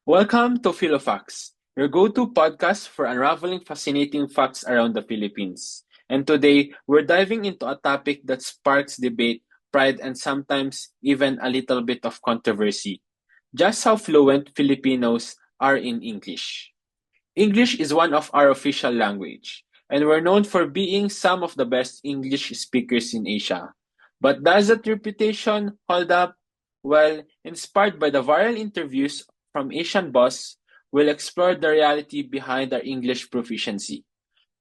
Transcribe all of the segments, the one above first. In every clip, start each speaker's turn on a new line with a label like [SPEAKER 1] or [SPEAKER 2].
[SPEAKER 1] Welcome to FiloFacts, your go-to podcast for unraveling fascinating facts around the Philippines. And today, we're diving into a topic that sparks debate, pride, and sometimes even a little bit of controversy. Just how fluent Filipinos are in English. English is one of our official language, and we're known for being some of the best English speakers in Asia. But does that reputation hold up? Well, inspired by the viral interviews from AsianBoss, we'll explore the reality behind our English proficiency.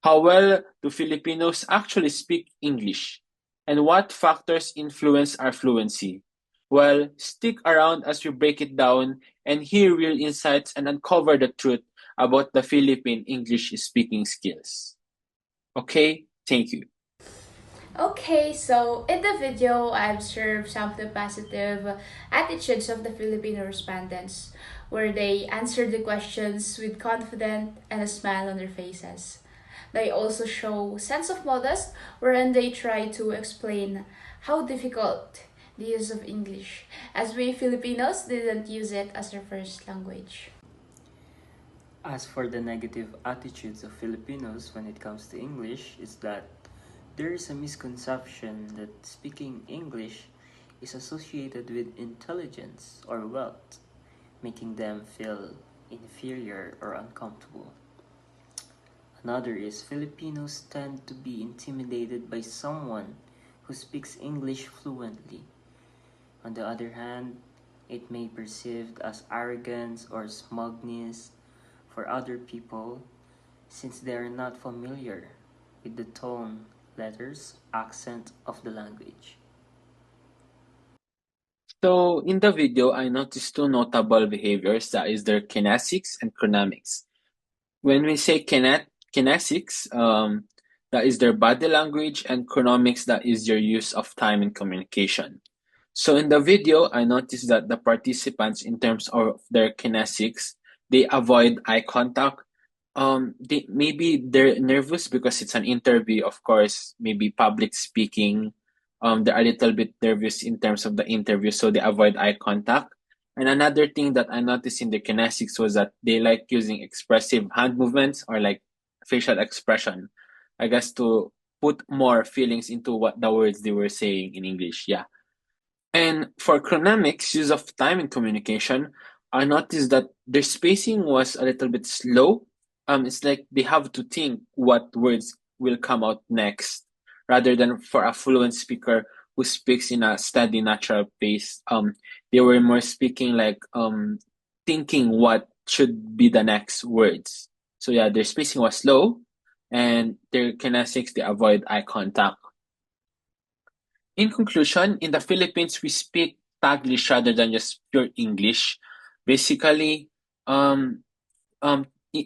[SPEAKER 1] How well do Filipinos actually speak English? And what factors influence our fluency? Well, stick around as we break it down and hear real insights and uncover the truth about the Philippine English speaking skills. Okay, thank you.
[SPEAKER 2] Okay, so in the video, I observed some of the positive attitudes of the Filipino respondents, where they answered the questions with confidence and a smile on their faces. They also show sense of modest, wherein they try to explain how difficult the use of English, as we Filipinos didn't use it as our first language.
[SPEAKER 3] As for the negative attitudes of Filipinos when it comes to English, is that there is a misconception that speaking English is associated with intelligence or wealth, making them feel inferior or uncomfortable. Another is Filipinos tend to be intimidated by someone who speaks English fluently. On the other hand, it may be perceived as arrogance or smugness for other people since they are not familiar with the tone, letters, accent of the language.
[SPEAKER 1] So in the video, I noticed two notable behaviors, that is their kinesics and chronamics. When we say kinesics, that is their body language, and chronomics, that is your use of time in communication. So in the video, I noticed that the participants, in terms of their kinesics, they avoid eye contact. Maybe they're nervous because it's an interview, of course, maybe public speaking. They're a little bit nervous in terms of the interview, so they avoid eye contact. And another thing that I noticed in the kinesics was that they like using expressive hand movements or like facial expression, I guess, to put more feelings into what the words they were saying in English. Yeah. And for chronamics, use of time in communication, I noticed that their spacing was a little bit slow. It's like they have to think what words will come out next, rather than for a fluent speaker who speaks in a steady, natural pace. They were more speaking like thinking what should be the next words. So yeah, their spacing was slow, and their kinesics, they avoid eye contact. In conclusion, in the Philippines, we speak Taglish rather than just pure English. Basically, um,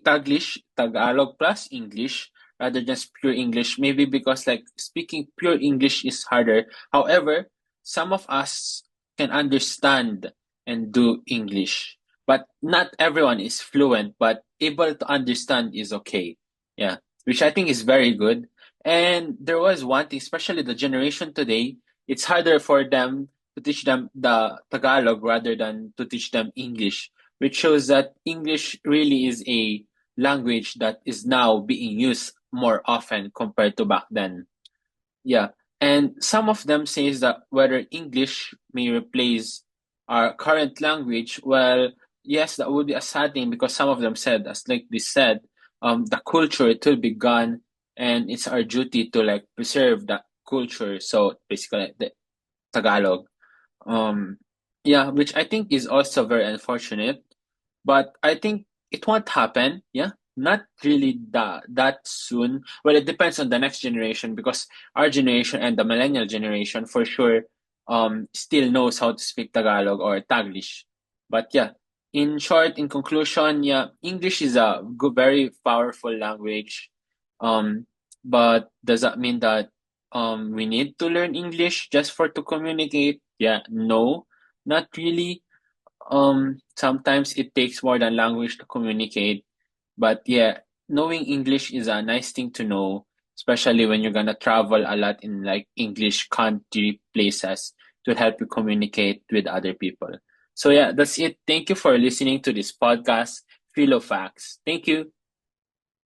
[SPEAKER 1] Taglish, Tagalog plus English rather than just pure English. Maybe because like speaking pure English is harder. However, some of us can understand and do English, but not everyone is fluent. But able to understand is okay. Yeah, which I think is very good. And there was one thing, especially the generation today, it's harder for them to teach them the Tagalog rather than to teach them English, which shows that English really is a language that is now being used more often compared to back then. Yeah. And some of them says that whether English may replace our current language, well, yes, that would be a sad thing because some of them said, as like they said, the culture, it will be gone, and it's our duty to like preserve that culture. So basically the Tagalog. Um, yeah, which I think is also very unfortunate, but I think it won't happen. Yeah, not really that soon. Well, it depends on the next generation because our generation and the millennial generation for sure still knows how to speak Tagalog or Taglish. But yeah, in short, in conclusion, yeah, English is a good, very powerful language. Um, but does that mean that we need to learn English just for to communicate? Yeah, no, not really. Sometimes it takes more than language to communicate, but yeah, knowing English is a nice thing to know, especially when you're gonna travel a lot in like English country places to help you communicate with other people. So yeah, that's it. Thank you for listening to this podcast, FiloFacts. Thank you.